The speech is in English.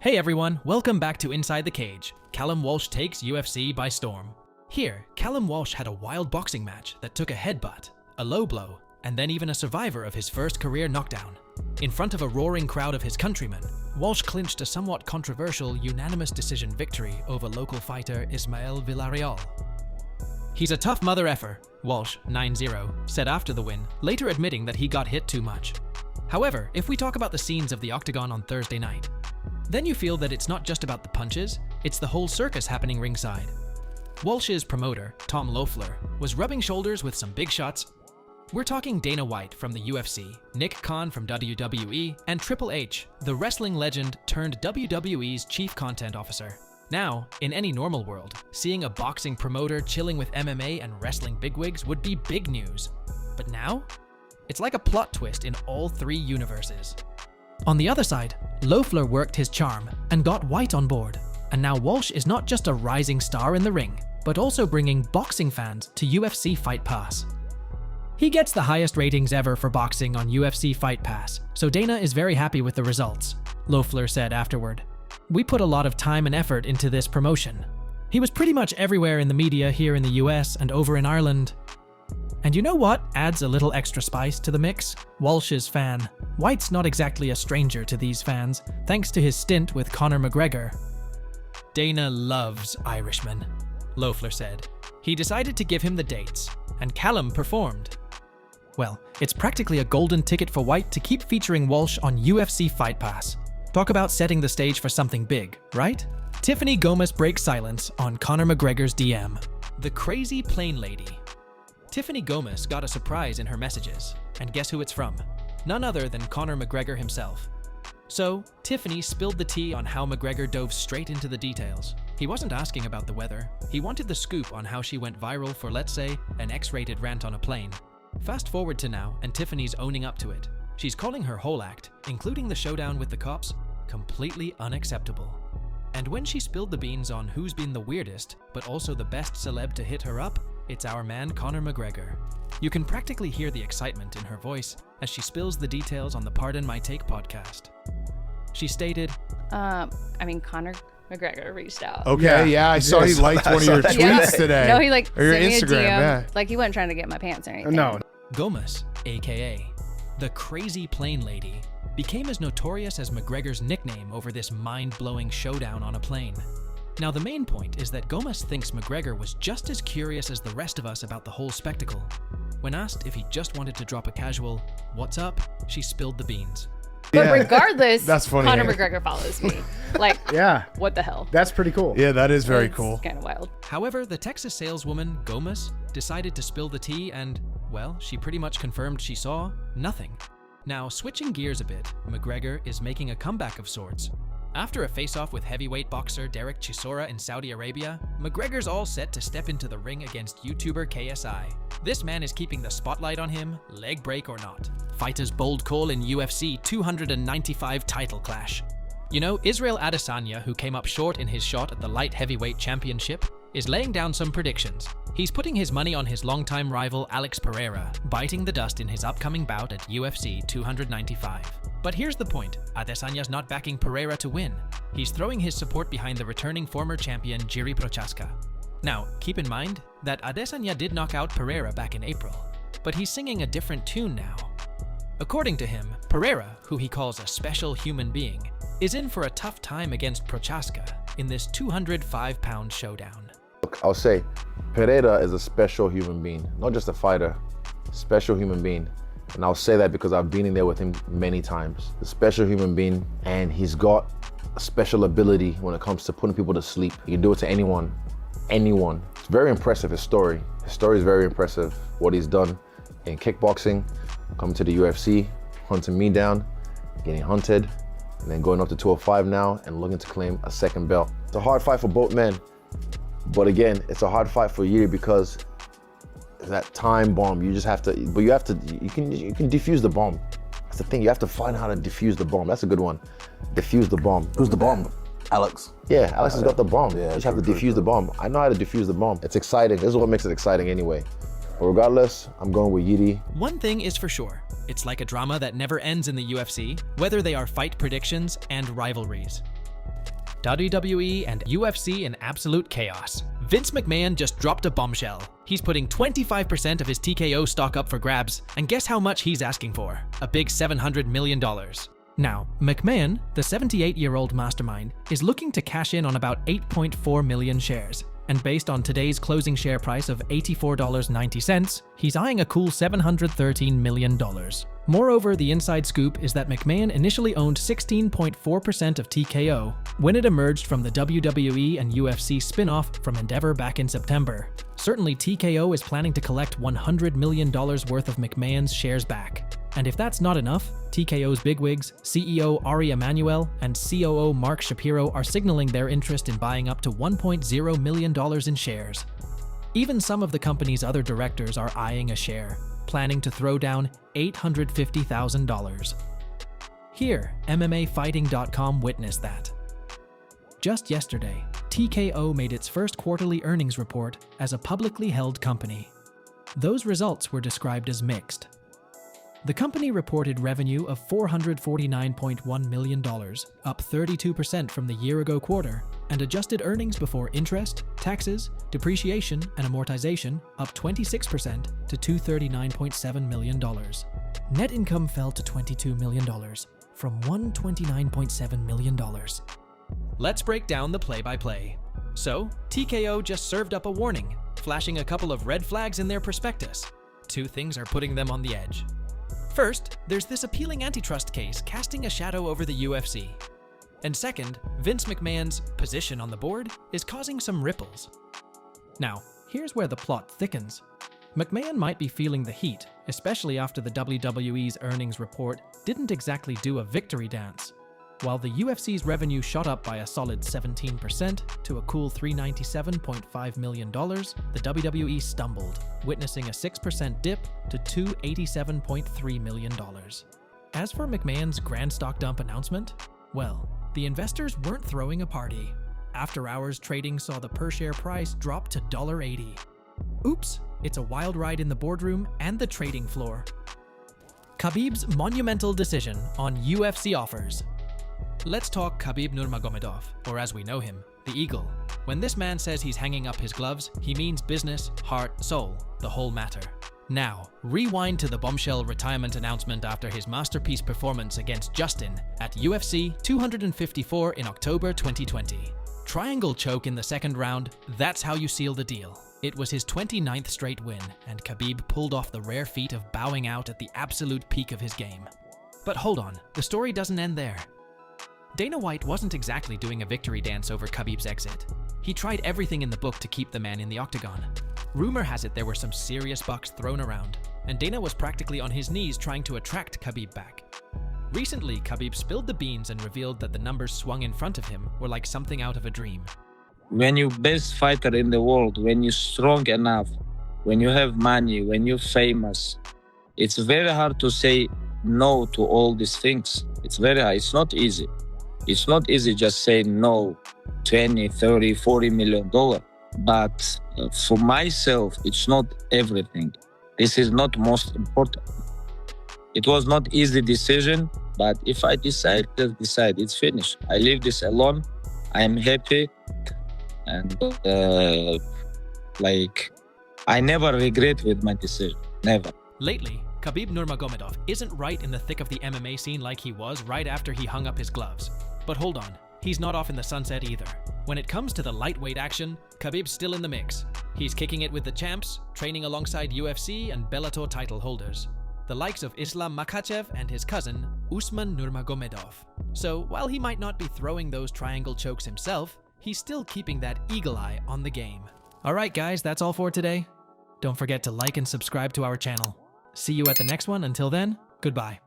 Hey everyone, welcome back to Inside the Cage. Callum Walsh takes UFC by storm. Here, Callum Walsh had a wild boxing match that took a headbutt, a low blow, and then even a survivor of his first career knockdown. In front of a roaring crowd of his countrymen, Walsh clinched a somewhat controversial unanimous decision victory over local fighter Ismael Villarreal. He's a tough mother effer, Walsh, 9-0, said after the win, later admitting that he got hit too much. However, if we talk about the scenes of the octagon on Thursday night, then you feel that it's not just about the punches, it's the whole circus happening ringside. Walsh's promoter, Tom Loeffler, was rubbing shoulders with some big shots. We're talking Dana White from the UFC, Nick Khan from WWE, and Triple H, the wrestling legend turned WWE's chief content officer. Now, in any normal world, seeing a boxing promoter chilling with MMA and wrestling bigwigs would be big news. But now, it's like a plot twist in all three universes. On the other side, Loeffler worked his charm and got White on board, and now Walsh is not just a rising star in the ring, but also bringing boxing fans to UFC Fight Pass. He gets the highest ratings ever for boxing on UFC Fight Pass, so Dana is very happy with the results, Loeffler said afterward. We put a lot of time and effort into this promotion. He was pretty much everywhere in the media here in the US and over in Ireland. And you know what adds a little extra spice to the mix? Walsh's fan. White's not exactly a stranger to these fans, thanks to his stint with Conor McGregor. Dana loves Irishmen, Loeffler said. He decided to give him the dates, and Callum performed. Well, it's practically a golden ticket for White to keep featuring Walsh on UFC Fight Pass. Talk about setting the stage for something big, right? Tiffany Gomas breaks silence on Conor McGregor's DM. The crazy plane lady. Tiffany Gomas got a surprise in her messages, and guess who it's from? None other than Conor McGregor himself. So, Tiffany spilled the tea on how McGregor dove straight into the details. He wasn't asking about the weather. He wanted the scoop on how she went viral for, let's say, an X-rated rant on a plane. Fast forward to now, and Tiffany's owning up to it. She's calling her whole act, including the showdown with the cops, completely unacceptable. And when she spilled the beans on who's been the weirdest, but also the best celeb to hit her up, it's our man Conor McGregor. You can practically hear the excitement in her voice as she spills the details on the Pardon My Take podcast. She stated, Conor McGregor reached out. Okay, yeah, I saw he liked one of your tweets today. No, he or your sent me a Instagram, DM. yeah. Like he wasn't trying to get my pants or anything. No. Gomas, aka the Crazy Plane Lady, became as notorious as McGregor's nickname over this mind-blowing showdown on a plane. Now the main point is that Gomas thinks McGregor was just as curious as the rest of us about the whole spectacle. When asked if he just wanted to drop a casual, "What's up?" she spilled the beans. But regardless, that's funny. Conor McGregor follows me. Like, yeah, what the hell? That's pretty cool. Yeah, that is very It's cool. kind of wild. However, the Texas saleswoman, Gomas, decided to spill the tea and, well, she pretty much confirmed she saw nothing. Now, switching gears a bit, McGregor is making a comeback of sorts. After a face-off with heavyweight boxer Derek Chisora in Saudi Arabia, McGregor's all set to step into the ring against YouTuber KSI. This man is keeping the spotlight on him, leg break or not. Fighter's bold call in UFC 295 title clash. You know, Israel Adesanya, who came up short in his shot at the light heavyweight championship, is laying down some predictions. He's putting his money on his longtime rival Alex Pereira, biting the dust in his upcoming bout at UFC 295. But here's the point, Adesanya's not backing Pereira to win. He's throwing his support behind the returning former champion Jiri Prochazka. Now, keep in mind that Adesanya did knock out Pereira back in April, but he's singing a different tune now. According to him, Pereira, who he calls a special human being, is in for a tough time against Prochazka in this 205-pound showdown. Look, I'll say, Pereira is a special human being, not just a fighter, special human being. And I'll say that because I've been in there with him many times. A special human being, and he's got a special ability when it comes to putting people to sleep. He can do it to anyone. It's very impressive, his story. His story is very impressive, what he's done in kickboxing, coming to the UFC, hunting me down, getting hunted, and then going up to 205 now and looking to claim a second belt. It's a hard fight for both men, but again, it's a hard fight for Yuri because that time bomb, you just have to, but you can defuse the bomb. That's the thing, you have to find how to defuse the bomb. That's a good one. Defuse the bomb. Who's the bomb? Alex. Yeah, Alex has got the bomb. Yeah, you just have to defuse the bomb. I know how to defuse the bomb. It's exciting. This is what makes it exciting anyway. But regardless, I'm going with Yuri. One thing is for sure, it's like a drama that never ends in the UFC, whether they are fight predictions and rivalries. WWE and UFC in absolute chaos. Vince McMahon just dropped a bombshell. He's putting 25% of his TKO stock up for grabs, and guess how much he's asking for? A big $700 million. Now, McMahon, the 78-year-old mastermind, is looking to cash in on about 8.4 million shares. And based on today's closing share price of $84.90, he's eyeing a cool $713 million. Moreover, the inside scoop is that McMahon initially owned 16.4% of TKO when it emerged from the WWE and UFC spin-off from Endeavor back in September. Certainly, TKO is planning to collect $100 million worth of McMahon's shares back. And if that's not enough, TKO's bigwigs, CEO Ari Emanuel and COO Mark Shapiro are signaling their interest in buying up to $1.0 million in shares. Even some of the company's other directors are eyeing a share, planning to throw down $850,000. Here, MMAfighting.com witnessed that. Just yesterday, TKO made its first quarterly earnings report as a publicly held company. Those results were described as mixed. The company reported revenue of $449.1 million, up 32% from the year-ago quarter, and adjusted earnings before interest, taxes, depreciation, and amortization up 26% to $239.7 million. Net income fell to $22 million from $129.7 million. Let's break down the play-by-play. So, TKO just served up a warning, flashing a couple of red flags in their prospectus. Two things are putting them on the edge. First, there's this appealing antitrust case casting a shadow over the UFC. And second, Vince McMahon's position on the board is causing some ripples. Now, here's where the plot thickens. McMahon might be feeling the heat, especially after the WWE's earnings report didn't exactly do a victory dance. While the UFC's revenue shot up by a solid 17% to a cool $397.5 million, the WWE stumbled, witnessing a 6% dip to $287.3 million. As for McMahon's grand stock dump announcement, well, the investors weren't throwing a party. After-hours trading saw the per-share price drop to $1.80. Oops, it's a wild ride in the boardroom and the trading floor. Khabib's monumental decision on UFC offers. Let's talk Khabib Nurmagomedov, or as we know him, the Eagle. When this man says he's hanging up his gloves, he means business, heart, soul, the whole matter. Now, rewind to the bombshell retirement announcement after his masterpiece performance against Justin at UFC 254 in October 2020. Triangle choke in the second round, that's how you seal the deal. It was his 29th straight win, and Khabib pulled off the rare feat of bowing out at the absolute peak of his game. But hold on, the story doesn't end there. Dana White wasn't exactly doing a victory dance over Khabib's exit. He tried everything in the book to keep the man in the octagon. Rumor has it there were some serious bucks thrown around, and Dana was practically on his knees trying to attract Khabib back. Recently, Khabib spilled the beans and revealed that the numbers swung in front of him were like something out of a dream. When you're best fighter in the world, when you're strong enough, when you have money, when you're famous, it's very hard to say no to all these things. It's very hard. It's not easy. It's not easy just saying no, 20, 30, 40 million dollars. But for myself, it's not everything. This is not most important. It was not easy decision, but if I decide, just decide. It's finished. I leave this alone. I am happy. And I never regret with my decision. Never. Lately, Khabib Nurmagomedov isn't right in the thick of the MMA scene like he was right after he hung up his gloves. But hold on, he's not off in the sunset either. When it comes to the lightweight action, Khabib's still in the mix. He's kicking it with the champs, training alongside UFC and Bellator title holders, the likes of Islam Makhachev and his cousin, Usman Nurmagomedov. So while he might not be throwing those triangle chokes himself, he's still keeping that eagle eye on the game. Alright guys, that's all for today. Don't forget to like and subscribe to our channel. See you at the next one. Until then, goodbye.